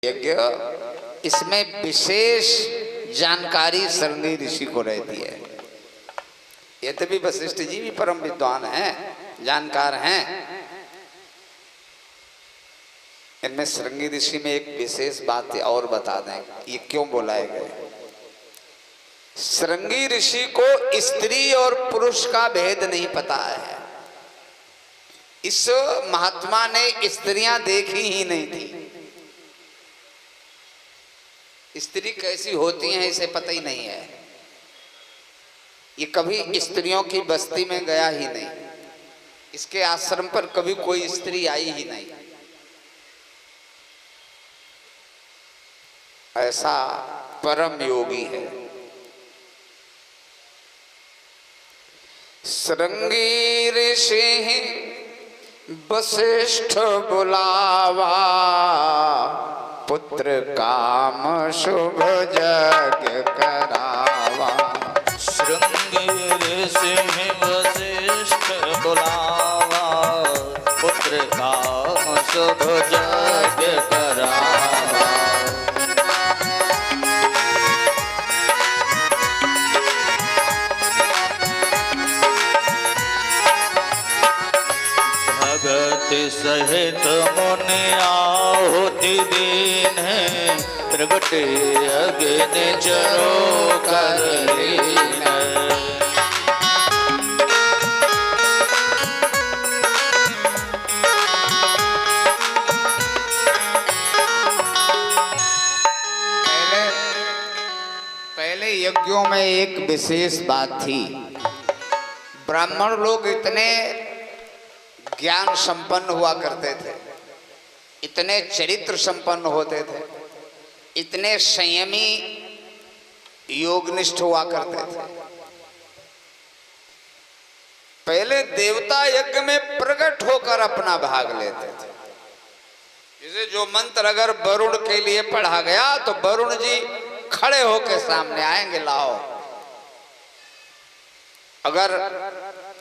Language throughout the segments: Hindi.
यज्ञ, इसमें विशेष जानकारी शृंगी ऋषि को रहती है। यद्यपि वशिष्ठ जी भी परम विद्वान हैं, जानकार हैं, इनमें शृंगी ऋषि में एक विशेष बात और बता दें, ये क्यों बुलाए गए। शृंगी ऋषि को स्त्री और पुरुष का भेद नहीं पता है। इस महात्मा ने स्त्रियां देखी ही नहीं थी, स्त्री कैसी होती हैं इसे पता ही नहीं है। ये कभी स्त्रियों की बस्ती में गया ही नहीं, इसके आश्रम पर कभी कोई स्त्री आई ही नहीं। ऐसा परम योगी है। शृंगी ऋषि वशिष्ठ बुलावा, पुत्र काम शुभ जग करावा। शृंगी ऋषि वशिष्ठ बुलावा, पुत्र काम शुभ जग करावा। भगति सहित मुनि आहुति दीन है, प्रगटे अग्नि जरो कर लीन। पहले यज्ञों में एक विशेष बात थी। ब्राह्मण लोग इतने ज्ञान संपन्न हुआ करते थे, इतने चरित्र संपन्न होते थे, इतने संयमी योगनिष्ठ हुआ करते थे। पहले देवता यज्ञ में प्रकट होकर अपना भाग लेते थे। जैसे जो मंत्र अगर वरुण के लिए पढ़ा गया तो वरुण जी खड़े होकर सामने आएंगे, लाओ। अगर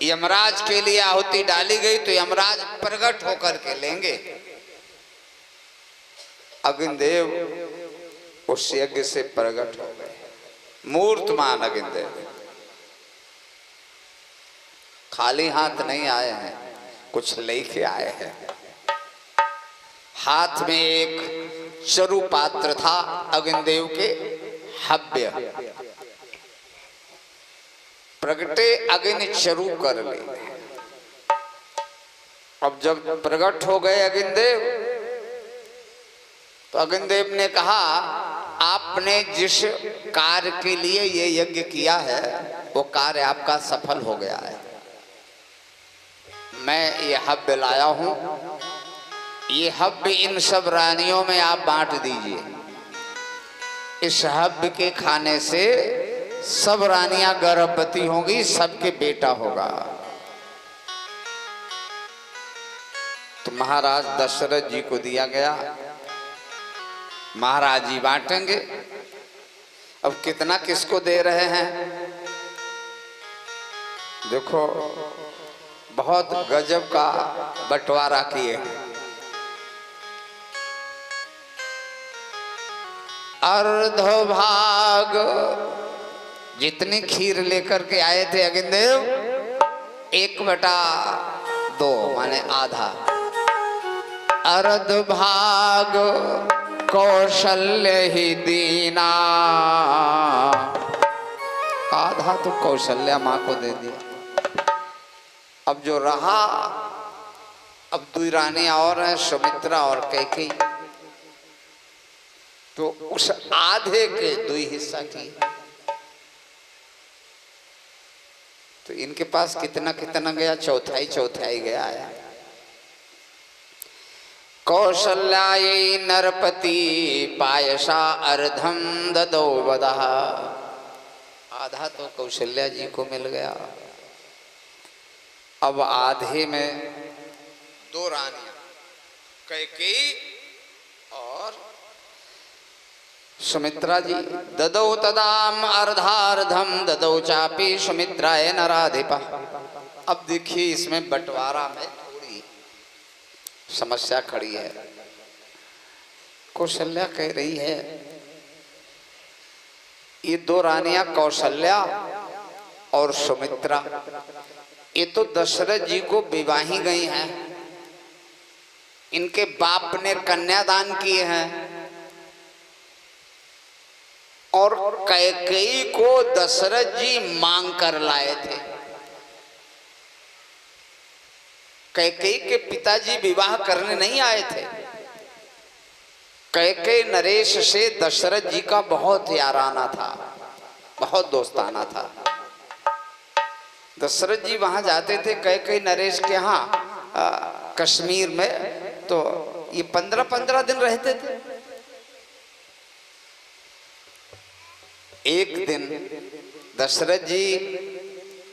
यमराज के लिए आहुति डाली गई तो यमराज प्रकट होकर के लेंगे। अग्निदेव उस यज्ञ से प्रकट हो गए, मूर्तमान अग्निदेव। खाली हाथ नहीं आए हैं, कुछ लेके आए हैं। हाथ में एक चरु पात्र था अग्निदेव के हव्य, प्रगटे अग्नि चरु कर ले। अब जब प्रकट हो गए अग्निदेव, तो अग्निदेव ने कहा, आपने जिस कार्य के लिए ये यज्ञ किया है वो कार्य आपका सफल हो गया है। मैं ये हव्य लाया हूं, ये हव्य इन सब रानियों में आप बांट दीजिए। इस हव्य के खाने से सब रानियां गर्भवती होंगी, सबके बेटा होगा। तो महाराज दशरथ जी को दिया गया, महाराज जी बांटेंगे। अब कितना किसको दे रहे हैं देखो, बहुत गजब का बंटवारा किए हैं। अर्ध भाग जितनी खीर लेकर के आए थे अग्निदेव, 1/2 माने आधा। अर्ध भाग कौशल्य ही दीना, आधा तो कौशल्या माँ को दे दिया। अब जो रहा, अब 2 रानियां और हैं, सुमित्रा और कैकेयी। तो उस आधे के 2 हिस्सा किए। तो इनके पास कितना कितना गया, चौथाई गया है। कौशल्यायै नरपति पायसा अर्धम ददौ वदः, आधा तो कौशल्या जी को मिल गया। अब आधे में 2 रानियां, कैकेयी और सुमित्रा जी। ददौ तदाम अर्धार्धम ददौ चापी सुमित्राय नराधिपा। अब देखिए इसमें बंटवारा में थोड़ी समस्या खड़ी है। कौशल्या कह रही है, ये दो रानियां कौशल्या और सुमित्रा, ये तो दशरथ जी को विवाही गई हैं, इनके बाप ने कन्यादान किए हैं, और कैकेयी को दशरथ जी मांग कर लाए थे। कैकेयी के पिताजी विवाह करने नहीं आए थे। कैकेयी नरेश से दशरथ जी का बहुत याराना था, बहुत दोस्ताना था। दशरथ जी वहां जाते थे कैकेयी नरेश के यहाँ कश्मीर में, तो ये 15-15 दिन रहते थे। एक दिन दशरथ जी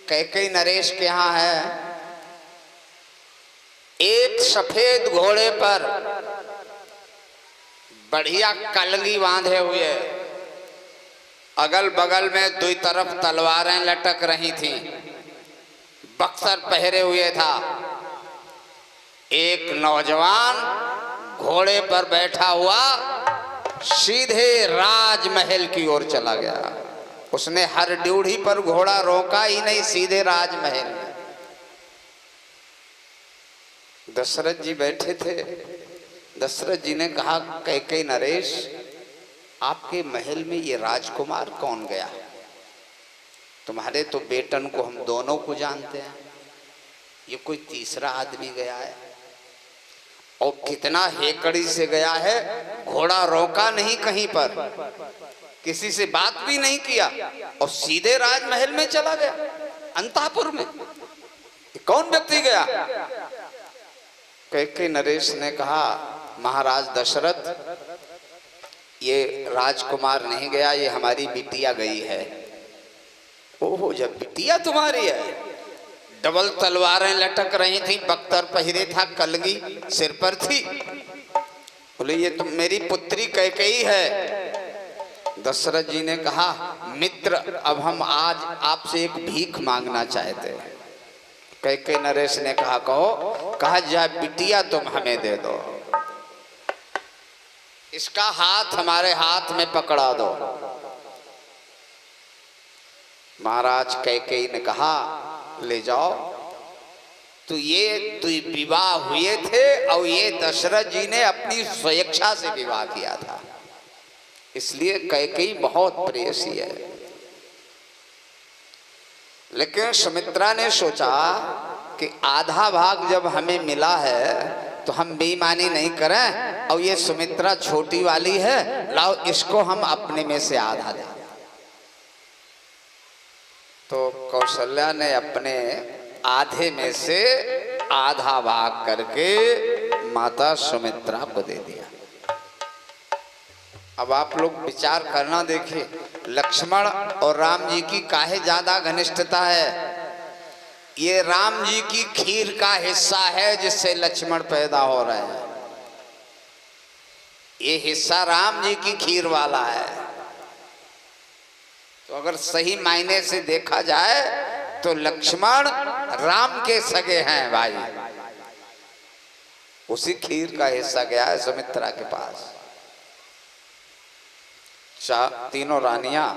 कैकेयी नरेश के यहाँ है, एक सफेद घोड़े पर बढ़िया कलगी बांधे हुए, अगल बगल में दुई तरफ तलवारें लटक रही थीं, बख्तर पहरे हुए था। एक नौजवान घोड़े पर बैठा हुआ सीधे राजमहल की ओर चला गया। उसने हर ड्यूढ़ी पर घोड़ा रोका ही नहीं, सीधे राजमहल में। दशरथ जी बैठे थे। दशरथ जी ने कहा, कैकेयी नरेश, आपके महल में ये राजकुमार कौन गया? तुम्हारे तो बेटन को हम दोनों को जानते हैं, ये कोई तीसरा आदमी गया है, और कितना हेकड़ी से गया है, घोड़ा रोका नहीं कहीं पर, किसी से बात भी नहीं किया, और सीधे राजमहल में चला गया, अंतापुर में। कौन व्यक्ति गया? कैकेयी नरेश ने कहा, महाराज दशरथ, ये राजकुमार नहीं गया, ये हमारी बिटिया गई है। ओहो, जब बिटिया तुम्हारी है, डबल तलवारें लटक रही थी, बख्तर पहिरे था, कलगी सिर पर थी। बोले, ये तो मेरी पुत्री कैकेयी है। दशरथ जी ने कहा, मित्र, अब हम आज आपसे एक भीख मांगना चाहते हैं। कैकेयी नरेश ने कहा, कहो। कहा, जा बिटिया तुम हमें दे दो, इसका हाथ हमारे हाथ में पकड़ा दो। महाराज कैकेयी ने कहा, ले जाओ। तो ये विवाह हुए थे, और ये दशरथ जी ने अपनी स्वेच्छा से विवाह किया था, इसलिए कैकेयी बहुत प्रेयसी है। लेकिन सुमित्रा ने सोचा कि आधा भाग जब हमें मिला है तो हम बेईमानी नहीं करें, और ये सुमित्रा छोटी वाली है, लाओ इसको हम अपने में से आधा दें। तो कौशल्या ने अपने आधे में से आधा भाग करके माता सुमित्रा को दे दिया। अब आप लोग विचार करना, देखिए लक्ष्मण और राम जी की काहे ज्यादा घनिष्ठता है। ये राम जी की खीर का हिस्सा है जिससे लक्ष्मण पैदा हो रहे हैं, ये हिस्सा राम जी की खीर वाला है। तो अगर सही मायने से देखा जाए तो लक्ष्मण राम के सगे हैं भाई, उसी खीर का हिस्सा गया है सुमित्रा के पास। तीनों रानियां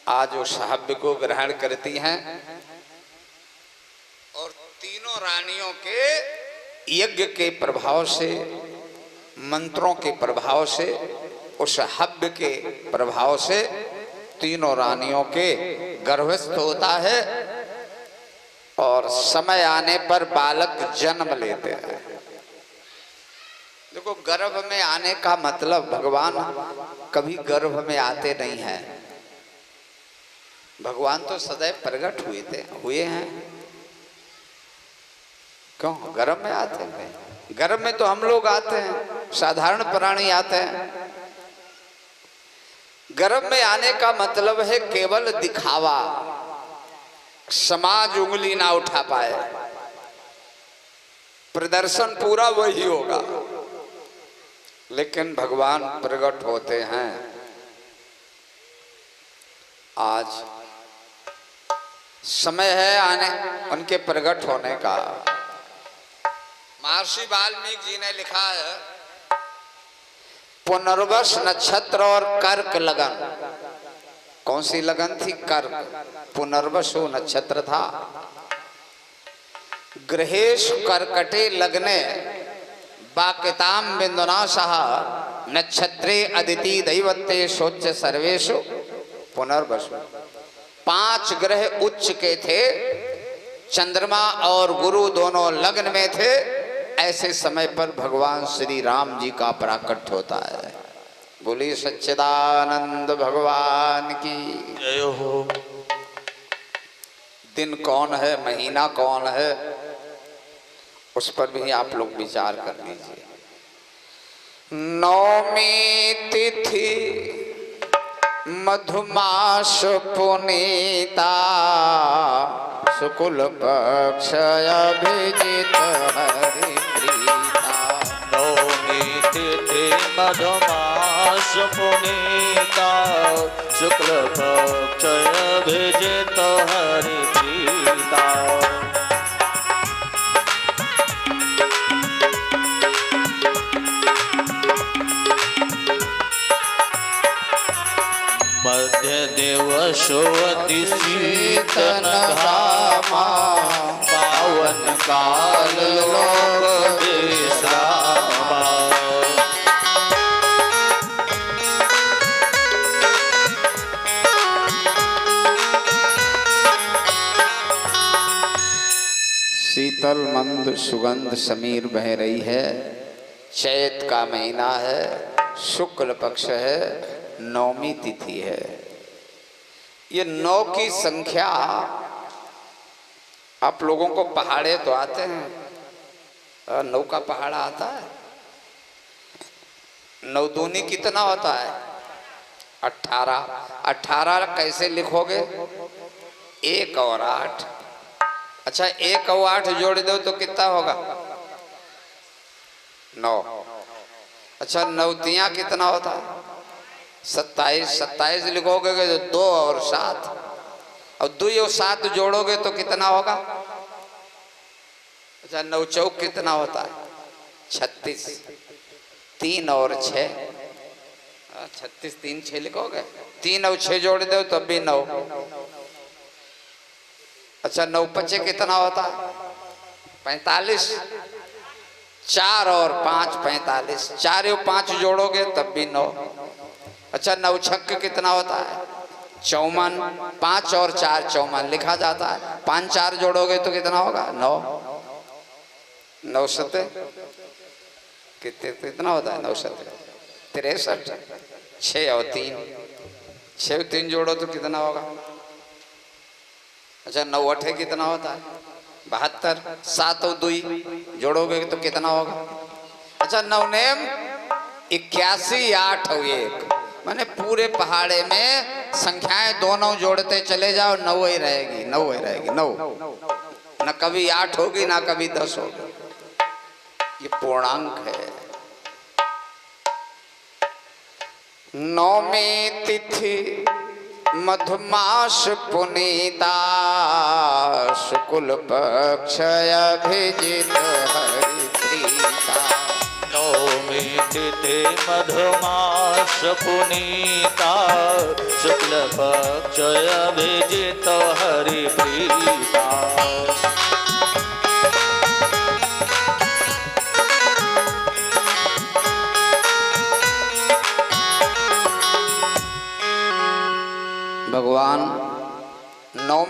आज उस हव्य को ग्रहण करती हैं, और तीनों रानियों के यज्ञ के प्रभाव से, मंत्रों के प्रभाव से, उस हव्य के प्रभाव से तीनों रानियों के गर्भस्थ होता है, और समय आने पर बालक जन्म लेते हैं। देखो, गर्भ में आने का मतलब, भगवान कभी गर्भ में आते नहीं हैं। भगवान तो सदैव प्रकट हुए हैं। क्यों गर्भ में आते हैं? गर्भ में तो हम लोग आते हैं, साधारण प्राणी आते हैं। गर्भ में आने का मतलब है केवल दिखावा, समाज उंगली ना उठा पाए, प्रदर्शन पूरा वही होगा। लेकिन भगवान प्रकट होते हैं। आज समय है आने उनके प्रकट होने का। महर्षि वाल्मीकि जी ने लिखा है, पुनर्वस नक्षत्र और कर्क लगन। कौन सी लगन थी? कर्क। पुनर्वसु नक्षत्र था। ग्रहेश कर्कटे लग्ने बाकिताम बिंदुना सह नक्षत्रे अदिति दैवत्ते शोच्य सर्वेशु पुनर्वसु। 5 ग्रह उच्च के थे, चंद्रमा और गुरु दोनों लग्न में थे। ऐसे समय पर भगवान श्री राम जी का प्राकट्य होता है। बोलिए सच्चिदानंद भगवान की जय हो। दिन कौन है, महीना कौन है, उस पर भी आप लोग विचार कर लीजिए। नौमी तिथि मधुमास पुनीता शुक्ल पक्ष अभिजित हरि प्रीता। नौमी तिथि मधुमास पुनीता शुक्ल पक्ष अभिजित हरि प्रीता। मध्य दिवसो अति शीतन घामा पावन काल लोक विश्रामा। शीतल मंद सुगंध समीर बह रही है। चैत का महीना है, शुक्ल पक्ष है, नौमी तिथि है। ये 9 की संख्या, आप लोगों को पहाड़े तो आते हैं, 9 का पहाड़ा आता है। 9 दूनी कितना होता है? 18। 18 कैसे लिखोगे? 1 और 8। अच्छा, 1 और 8 जोड़ दो तो कितना होगा? 9। अच्छा, 9 तिया कितना होता है? 27। 27 लिखोगे तो 2 और 7, और 2 और 7 जोड़ोगे तो कितना होगा? अच्छा, 9 चौक कितना होता है? 36। 3 और 6, 36, 3, 6 लिखोगे। 3 और 6 जोड़ दो तब भी 9। अच्छा, 9 पचे कितना होता है? 45। 4 और 5 45। 4 और 5 जोड़ोगे तब भी 9। अच्छा, 9 छक्के कितना होता है? 54। 5 और 4 54 लिखा जाता है। 5 4 जोड़ोगे तो कितना होगा? 9। 9 सते कितना होता है? 9 सते 63। 6 और 3, 6 और 3 जोड़ो तो कितना होगा? अच्छा, 9 8 कितना होता है? 72। 7 और 2 जोड़ोगे तो कितना होगा? अच्छा, 9 नेम 81, 8 और 1, माने पूरे पहाड़े में संख्याएं दोनों जोड़ते चले जाओ, 9 ही रहेगी, 9 ही रहेगी। 9 न कभी 8 होगी ना कभी 10 होगी। ये पूर्णांक है। नौमी तिथि मधुमास पुनीता शुक्ल पक्ष अभिजित हरि प्रीता। नौमी तिथि मधुमास पुनीता शुक्ल पक्ष अभिजित हरि प्रीता। भगवान 9